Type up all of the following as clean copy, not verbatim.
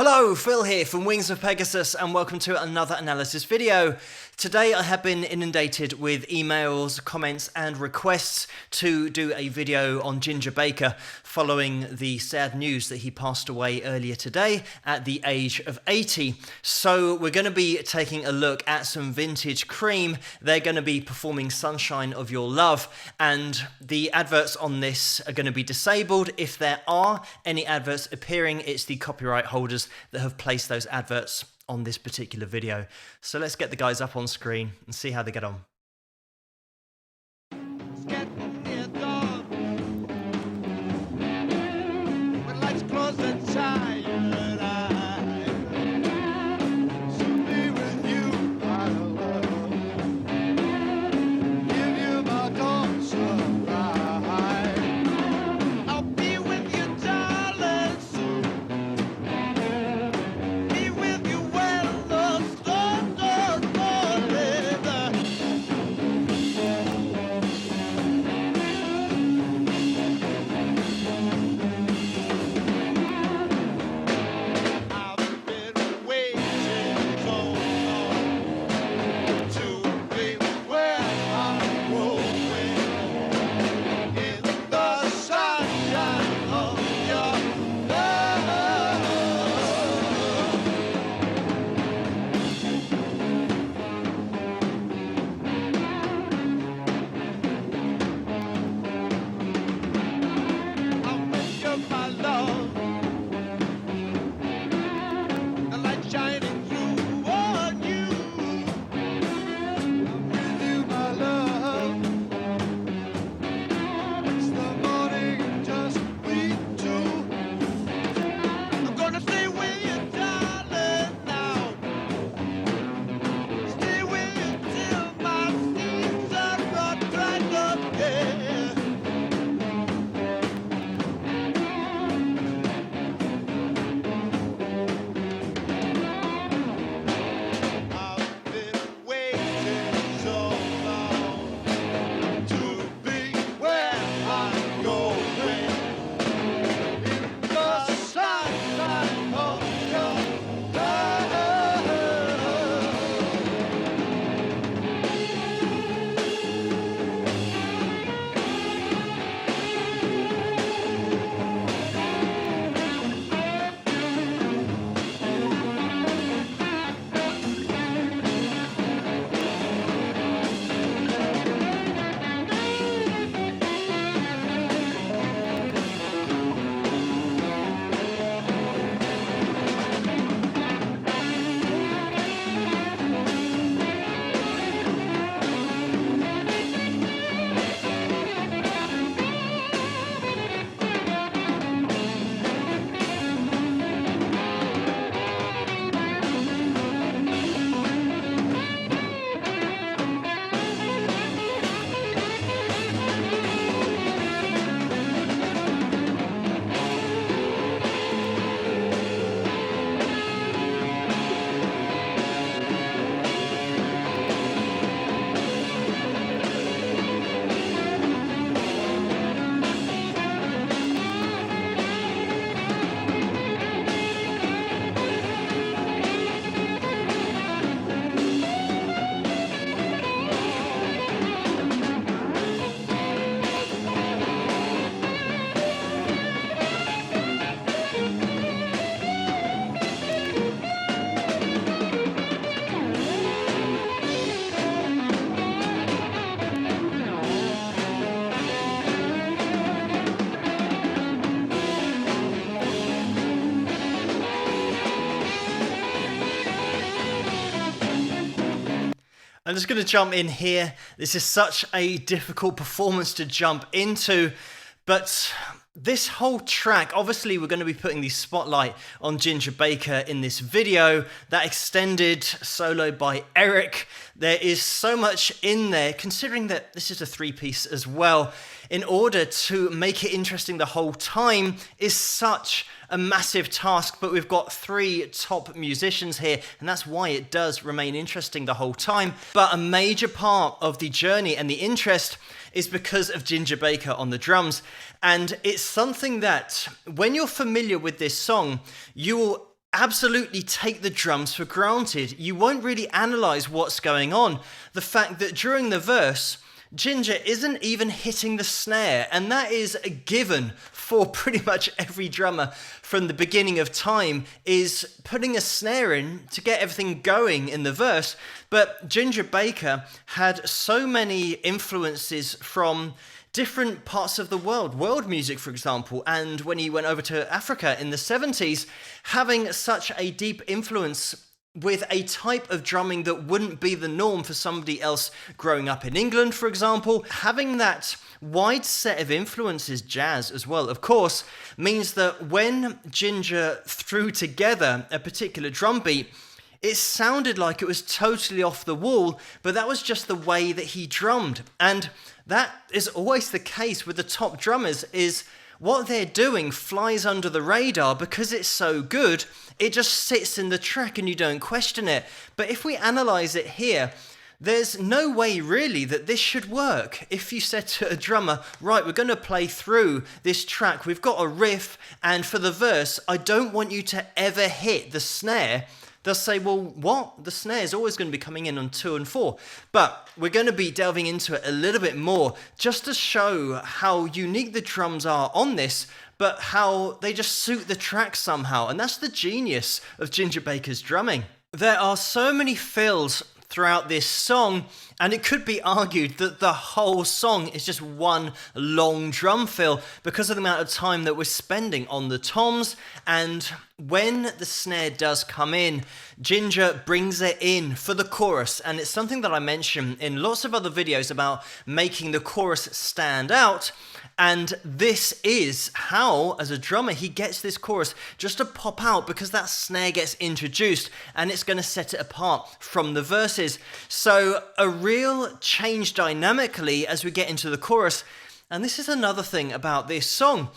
Hello, Phil here from Wings of Pegasus and welcome to another analysis video. Today I have been inundated with emails, comments and requests to do a video on Ginger Baker following the sad news that he passed away earlier today at the age of 80. So we're going to be taking a look at some vintage Cream. They're going to be performing Sunshine of Your Love, and the adverts on this are going to be disabled. If there are any adverts appearing, it's the copyright holders that have placed those adverts on this particular video. So let's get the guys up on screen and see how they get on. I'm just going to jump in here. This is such a difficult performance to jump into, but this whole track, obviously we're going to be putting the spotlight on Ginger Baker in this video. That extended solo by Eric. There is so much in there, considering that this is a three-piece as well. In order to make it interesting the whole time is such a massive task, but we've got three top musicians here, and that's why it does remain interesting the whole time. But a major part of the journey and the interest is because of Ginger Baker on the drums, and it's something that when you're familiar with this song, you will absolutely take the drums for granted. You won't really analyze what's going on. The fact that during the verse, Ginger isn't even hitting the snare, and that is a given for pretty much every drummer from the beginning of time, is putting a snare in to get everything going in the verse. But Ginger Baker had so many influences from different parts of the world music, for example, and when he went over to Africa in the 70s, having such a deep influence with a type of drumming that wouldn't be the norm for somebody else growing up in England, for example. Having that wide set of influences, jazz as well, of course, means that when Ginger threw together a particular drum beat, it sounded like it was totally off the wall, but that was just the way that he drummed. And that is always the case with the top drummers, is what they're doing flies under the radar because it's so good. It just sits in the track and you don't question it. But if we analyze it here, there's no way really that this should work. If you said to a drummer, right, we're going to play through this track, we've got a riff, and for the verse, I don't want you to ever hit the snare, they'll say, well, what? The snare is always going to be coming in on 2 and 4. But we're going to be delving into it a little bit more just to show how unique the drums are on this, but how they just suit the track somehow. And that's the genius of Ginger Baker's drumming. There are so many fills throughout this song, and it could be argued that the whole song is just one long drum fill because of the amount of time that we're spending on the toms. And when the snare does come in, Ginger brings it in for the chorus, and it's something that I mention in lots of other videos about making the chorus stand out. And this is how, as a drummer, he gets this chorus just to pop out because that snare gets introduced and it's going to set it apart from the verses. So a real change dynamically as we get into the chorus. And this is another thing about this song,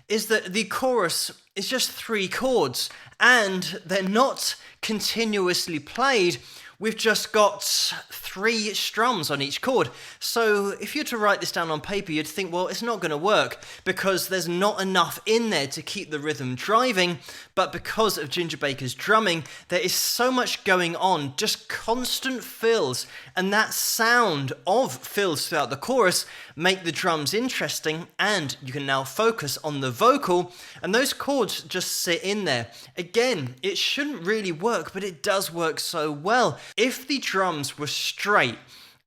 is that the chorus is just 3 chords and they're not continuously played. We've just got 3 strums on each chord. So if you were to write this down on paper, you'd think, well, it's not going to work because there's not enough in there to keep the rhythm driving. But because of Ginger Baker's drumming, there is so much going on, just constant fills. And that sound of fills throughout the chorus make the drums interesting, and you can now focus on the vocal, and those chords just sit in there. Again, it shouldn't really work, but it does work so well. If the drums were straight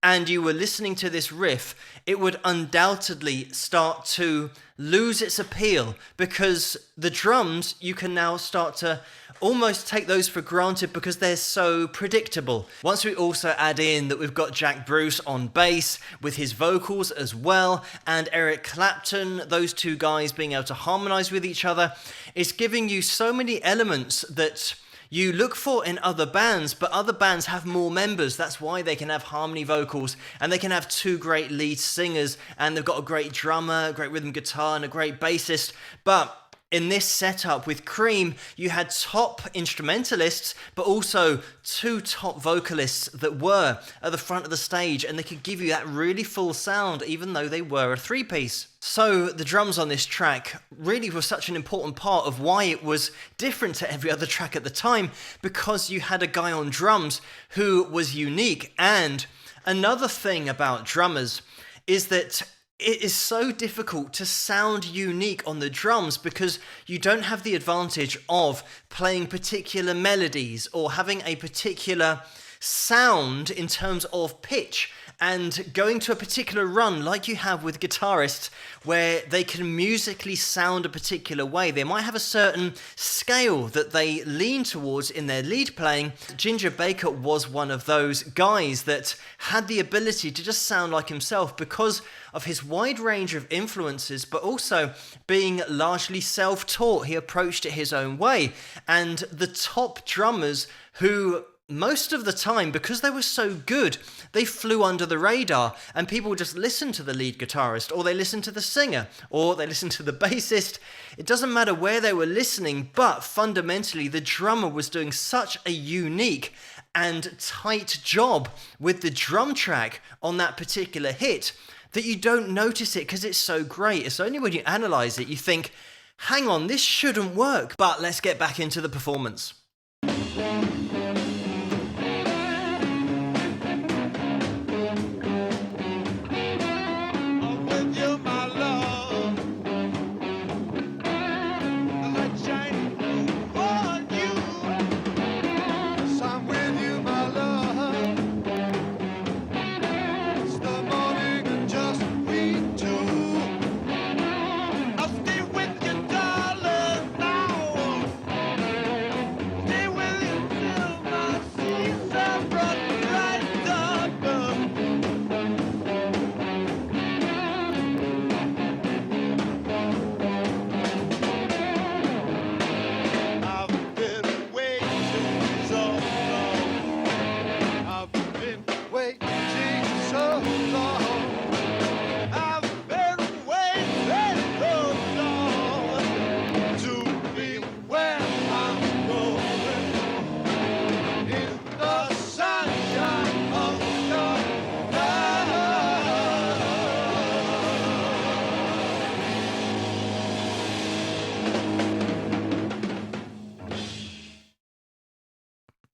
and you were listening to this riff, it would undoubtedly start to lose its appeal because the drums, you can now start to almost take those for granted because they're so predictable. Once we also add in that we've got Jack Bruce on bass with his vocals as well, and Eric Clapton, those 2 guys being able to harmonize with each other, it's giving you so many elements that you look for in other bands, but other bands have more members. That's why they can have harmony vocals, and they can have 2 great lead singers, and they've got a great drummer, a great rhythm guitar, and a great bassist. But in this setup with Cream, you had top instrumentalists, but also 2 top vocalists that were at the front of the stage, and they could give you that really full sound, even though they were a 3-piece. So the drums on this track really were such an important part of why it was different to every other track at the time, because you had a guy on drums who was unique. And another thing about drummers is that it is so difficult to sound unique on the drums because you don't have the advantage of playing particular melodies or having a particular sound in terms of pitch and going to a particular run like you have with guitarists where they can musically sound a particular way. They might have a certain scale that they lean towards in their lead playing. Ginger Baker was one of those guys that had the ability to just sound like himself because of his wide range of influences, but also being largely self-taught. He approached it his own way. And the top drummers who most of the time, because they were so good, they flew under the radar and people just listened to the lead guitarist, or they listened to the singer, or they listened to the bassist. It doesn't matter where they were listening, but fundamentally the drummer was doing such a unique and tight job with the drum track on that particular hit that you don't notice it because it's so great. It's only when you analyze it you think, hang on, this shouldn't work. But let's get back into the performance.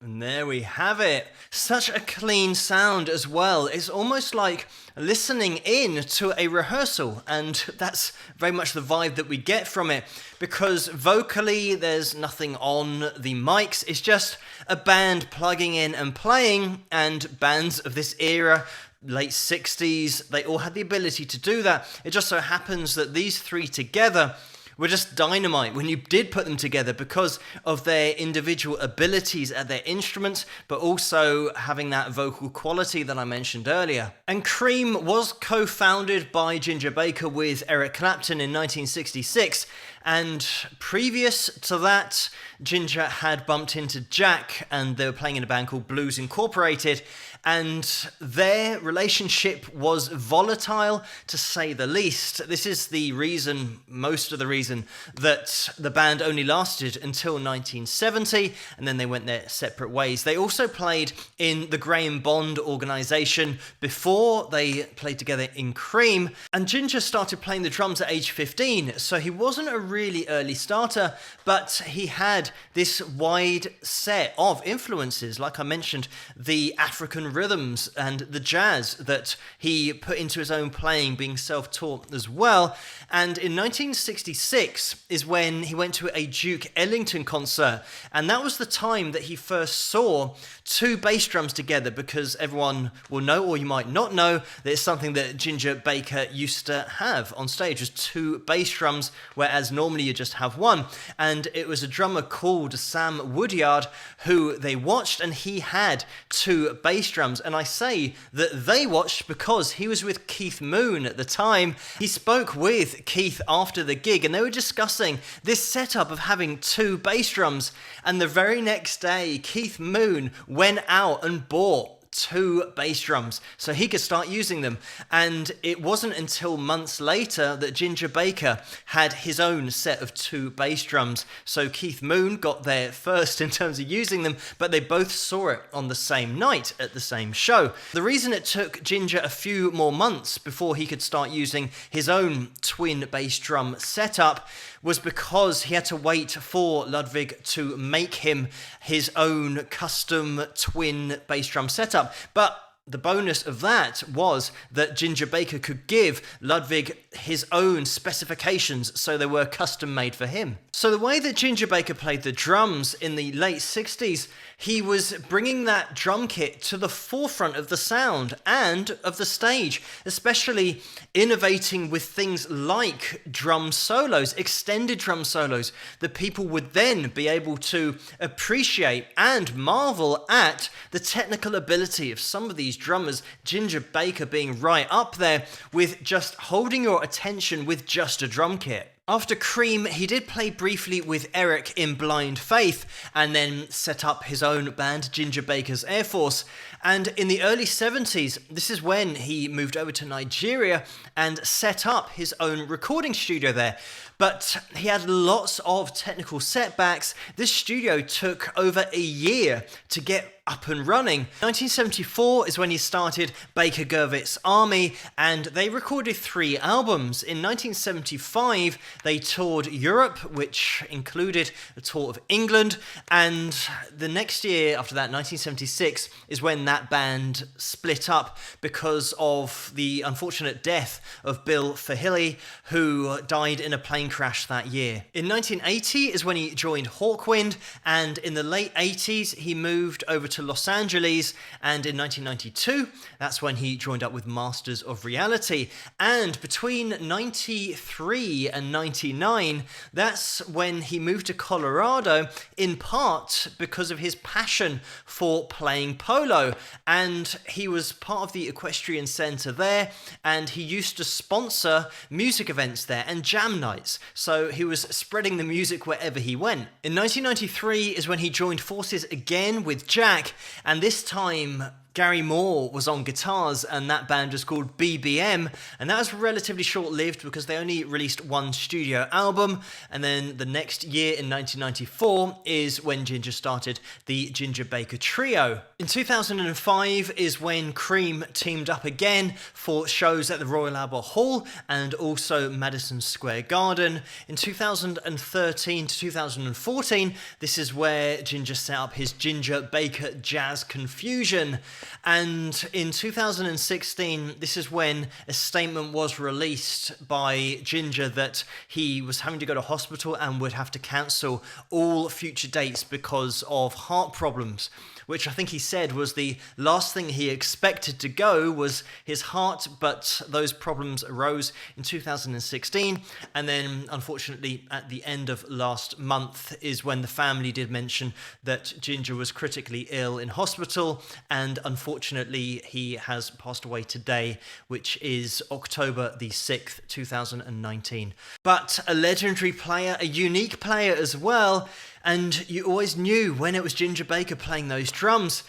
And there we have it. Such a clean sound as well. It's almost like listening in to a rehearsal, and that's very much the vibe that we get from it, because vocally there's nothing on the mics. It's just a band plugging in and playing, and bands of this era, late 60s, they all had the ability to do that. It just so happens that these three together were just dynamite when you did put them together, because of their individual abilities at their instruments, but also having that vocal quality that I mentioned earlier. And Cream was co-founded by Ginger Baker with Eric Clapton in 1966, and previous to that, Ginger had bumped into Jack, and they were playing in a band called Blues Incorporated, and their relationship was volatile, to say the least. This is the reason, most of the reason, that the band only lasted until 1970, and then they went their separate ways. They also played in the Graham Bond organisation before they played together in Cream, and Ginger started playing the drums at age 15, so he wasn't a really early starter, but he had this wide set of influences. Like I mentioned, the African rhythms and the jazz that he put into his own playing, being self-taught as well. And in 1966 is when he went to a Duke Ellington concert, and that was the time that he first saw two bass drums together, because everyone will know, or you might not know, that it's something that Ginger Baker used to have on stage, was two bass drums, whereas normally you just have one. And it was a drummer called Sam Woodyard who they watched, and he had two bass drums. And I say that they watched because he was with Keith Moon at the time. He spoke with Keith after the gig, and they were discussing this setup of having two bass drums. And the very next day, Keith Moon went out and bought two bass drums so he could start using them. And it wasn't until months later that Ginger Baker had his own set of two bass drums. So Keith Moon got there first in terms of using them, but they both saw it on the same night at the same show. The reason it took Ginger a few more months before he could start using his own twin bass drum setup was because he had to wait for Ludwig to make him his own custom twin bass drum setup. But the bonus of that was that Ginger Baker could give Ludwig his own specifications, so they were custom made for him. So the way that Ginger Baker played the drums in the late 60s, he was bringing that drum kit to the forefront of the sound and of the stage, especially innovating with things like drum solos, extended drum solos, that people would then be able to appreciate and marvel at the technical ability of some of these drummers, Ginger Baker being right up there with just holding your attention with just a drum kit. After Cream, he did play briefly with Eric in Blind Faith, and then set up his own band, Ginger Baker's Air Force. And in the early 70s, this is when he moved over to Nigeria and set up his own recording studio there. But he had lots of technical setbacks. This studio took over a year to get up and running. 1974 is when he started Baker Gurvitt's Army, and they recorded 3 albums. In 1975, they toured Europe, which included a tour of England, and the next year after that, 1976, is when that band split up because of the unfortunate death of Bill Fahily, who died in a plane crash that year. In 1980 is when he joined Hawkwind, and in the late 80s, he moved over to Los Angeles, and in 1992 that's when he joined up with Masters of Reality. And between 93 and 99, that's when he moved to Colorado, in part because of his passion for playing polo, and he was part of the equestrian center there, and he used to sponsor music events there and jam nights, so he was spreading the music wherever he went. In 1993 is when he joined forces again with Jack, and this time Gary Moore was on guitars, and that band was called BBM, and that was relatively short-lived because they only released 1 studio album, and then the next year in 1994 is when Ginger started the Ginger Baker Trio. In 2005 is when Cream teamed up again for shows at the Royal Albert Hall and also Madison Square Garden. In 2013 to 2014, this is where Ginger set up his Ginger Baker Jazz Confusion. And in 2016, this is when a statement was released by Ginger that he was having to go to hospital and would have to cancel all future dates because of heart problems, which I think he said was the last thing he expected to go was his heart, but those problems arose in 2016, and then unfortunately at the end of last month is when the family did mention that Ginger was critically ill in hospital, and unfortunately he has passed away today, which is October the 6th, 2019. But a legendary player, a unique player as well, and you always knew when it was Ginger Baker playing those drums.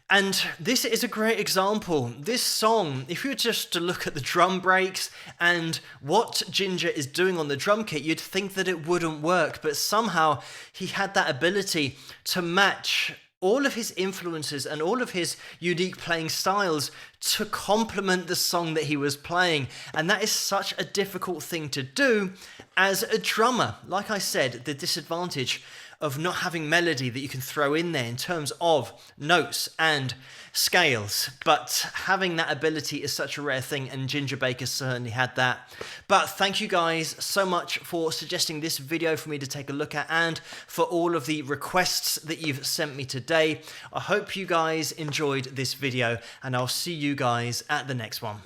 And this is a great example. This song, if you were just to look at the drum breaks and what Ginger is doing on the drum kit, you'd think that it wouldn't work, but somehow he had that ability to match all of his influences and all of his unique playing styles to complement the song that he was playing. And that is such a difficult thing to do as a drummer. Like I said, the disadvantage of not having melody that you can throw in there in terms of notes and scales, but having that ability is such a rare thing, and Ginger Baker certainly had that. But thank you guys so much for suggesting this video for me to take a look at, and for all of the requests that you've sent me today. I hope you guys enjoyed this video, and I'll see you guys at the next one.